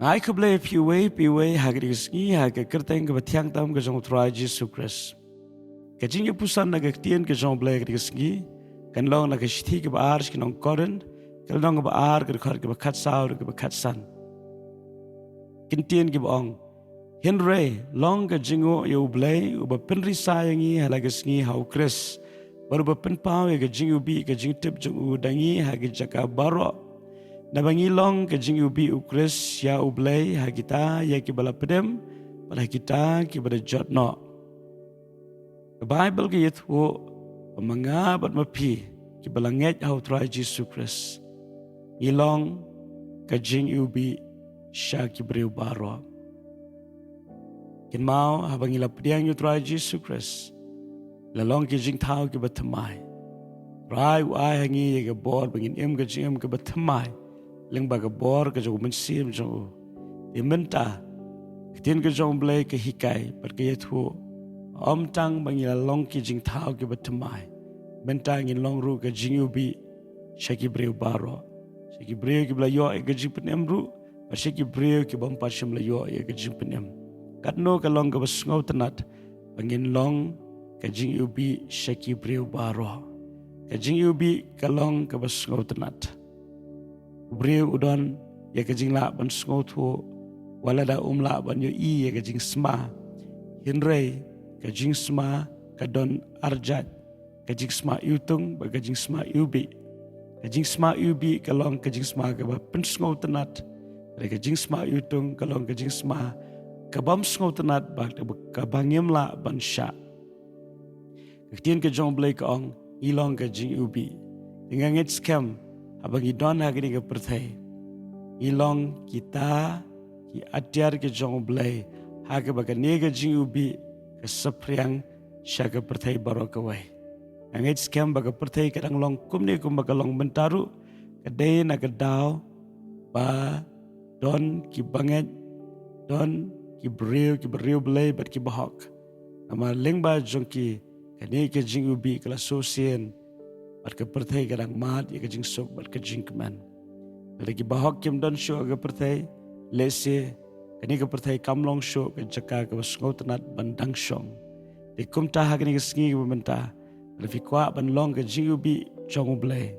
Ngai ke Blei piwe hagri ski haga kerteng ke batiang tam ke jong trai Jesus Christ. Ke Jingpuson na ke Ktien ke jong Blei ke ski kan long na ke shti ke baar ke nong koren ke long ke baar ke khar ke bakat saur ke bakat san. Ktien ke bong Henry long ke jingo yu Blei u ba penri sayangi halaga ski hau Chris baru ba penpau ke jingiwbih ke jingtip jong u dangi hagi jaka baro. Nabangi long ke jingiwbih u Chris ya u Blei hagita ya ki bala pedem bala kita ki bada jotno. The Bible ke yethu pamanga bat mapi ki bala nget hau try Jesus Christ. Ilong ke jingiwbih sya ki breu baro. Kin mau habang ila pediang yu try Jesus Christ. Lalong ki jing tau ki batamai. Rai u ai hangi ye ke bor bangin ke jing ke batamai. Leng baga bor ke jong mensim jong di menta Ktien ke jong Blei ke hikai per ke yethu om tang bangila long ki jing thau ke batamai menta ngin long ru ke jingiwbih shaki breu baro shaki breu ki bla yo ke jing penem ru per shaki breu ki bom pashim la yo ke jing penem katno ke long ke basngau tenat bangin long ke jingiwbih shaki breu baro ke jingiwbih ke long ke basngau tenat Breu udon ya ke jing la ban sngo thu wala da la ban yo I ya ke jing sma hinrei ke jing sma ke don arjat ke jing sma yutung ba ke jing sma yubi ke jing sma yubi ke long ke jing sma ke ba pen sngo tenat ke jing sma yutung ke long ke jing sma ke bam sngo tenat ba ke bangim la ban sha Ktien ke jong Blei ke ong ilong ke jingiwbih dengan ngit scam abang idon hagini ke perthai ilong kita ki atyar ke jong Blei hage baga nega jingiwbih ke sepriang syaga perthai baro ke wai angit scam baga perthai kadang long kumni kum baga long mentaru kedai na kedau ba don ki banget don ki breu Blei bat ki bahok ama lengba jong ki kane ke jingiwbih kala sosien bat ke perthai kadang mat ya ke jing sok bat ke jing keman lagi bahok kim don show ke perthai lese kani ke perthai kamlong show ke jaka ke basngau tenat bandang shong de kum ta hagni ke sngi ke benta lefi kwa ban long ke jingiwbih jong Blei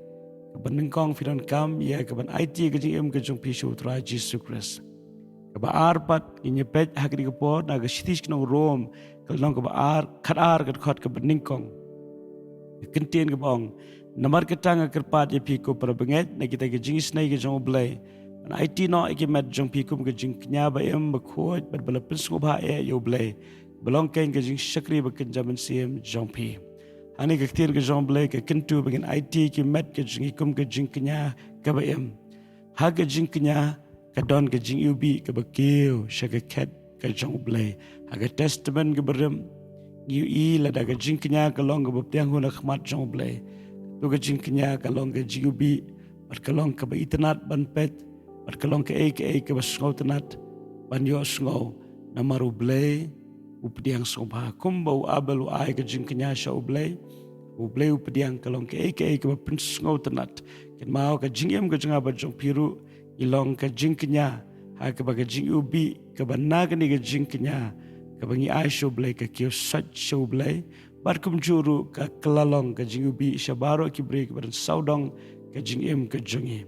ke benengkong firon kam ya ke ban IT ke jing ke jong pishu tra Jesus Christ ke ba arpat inyepet hagni ke po na ke shitish knong rom ke long ke ba ar khatar ke khot ke benengkong Ktien ke bong namar ketang kerpat ye piku per benget na kita ke jingis nai ke jong Blei an IT no ke met jong piku ke jing knya ba em ba khoj ba bala pensung ba e yo Blei belong ken ke jing shakri ba ken jaman sim jong pi ani ke Ktien ke jong Blei ke kentu bagen IT ke met ke jing ikum ke jing knya ke ba em ha ke jing knya ke don ke jingiwbih ke ba keu shaka ket ke jong Blei ha ke testament ke berem Yu I la da ke jing knya ke long ke baptiang huna khmat jong Blei tu ke jing knya ke long ke jingiwbih bat ke long ke ba itnat ban pet bat ke long ke ke basngau tenat ban yo sngo namaru Blei updiang sobha kum ba abel ai ke jing knya sha Blei updiang ke long ke ba pensngau tenat ken mau ke jingem ke jinga ba jong piru ilong ke jing knya ha ke ba ke jingiwbih ke banag ni ke jing knya kabangi ai show Blei ke kio sat show Blei bar kum juru ke kelalong ke jingiwbih syabaro ki brei ke badan saudong ke jingem ke jongi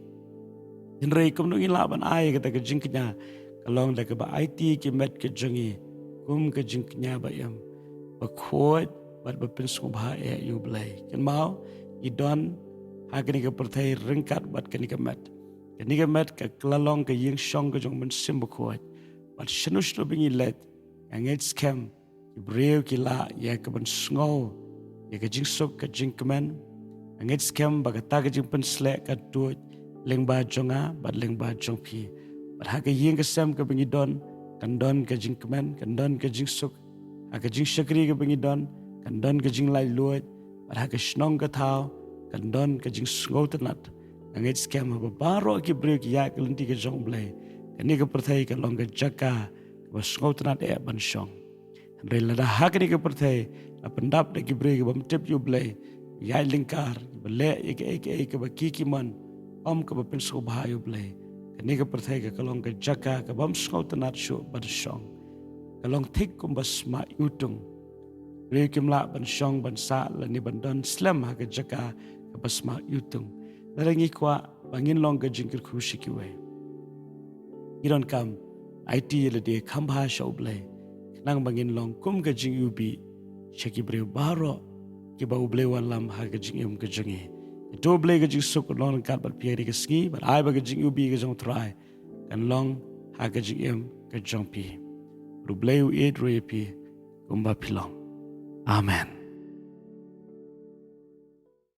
hinrei kum nungi laban ai ke jing knya kalong da ke ba IT ki met ke jongi kum ke jing knya ba yam ba khot bar ba pensung ba e yu Blei ken mau idon hagni ke perthai ringkat bat ke ni ke met ke kelalong ke ying shong ke jong men sim ba khot bat shnus no bingi let angit scam ki breu ki la ya ke ban sngo ya ke jing sok ke jing keman angit scam baga ta ke jing pen slek ka tu lengba jonga bat lengba jong pi bat ha ke ying ke sam ke bingi don kan don ke jing keman kan don ke jing sok ha ke jing shakri ke bingi don kan don ke jing lai luat bat ha ke snong ke thau kan don ke jing sngo tenat angit scam ba baro ki breu ki ya ke lenti ke jong Blei kani ke perthai ke long ke jaka basngau tenat e ban shong Andai lada hagni ke perthai pendap de ki brei ke bam tip yu Blei yai lingkar bele ke ba kiki man om ke ba penso ba yu Blei Kani ka perthai ka kalong ka jaga ka bam skau tanat shu ban song. Kalong thik kum basma yutung. Ri kimla ban song ban sa la ni ban don slam ha ka jaga ka basma yutung. Narangi kwa bangin long ka jingkir khushi ki we. Iron kam IT le de khambha shau Blei. Nang bangin long kum ka jingiwbih shaki bre baro ki ba Blei walam ha ka jingim ka jingi. Ito Blei ka jing suk long kat bat piari ka ski bat ai ba ka jingiwbih ka jong try kan long ha ka jingim ka jong pi. Blei u ed re pi kumba pilong. Amen.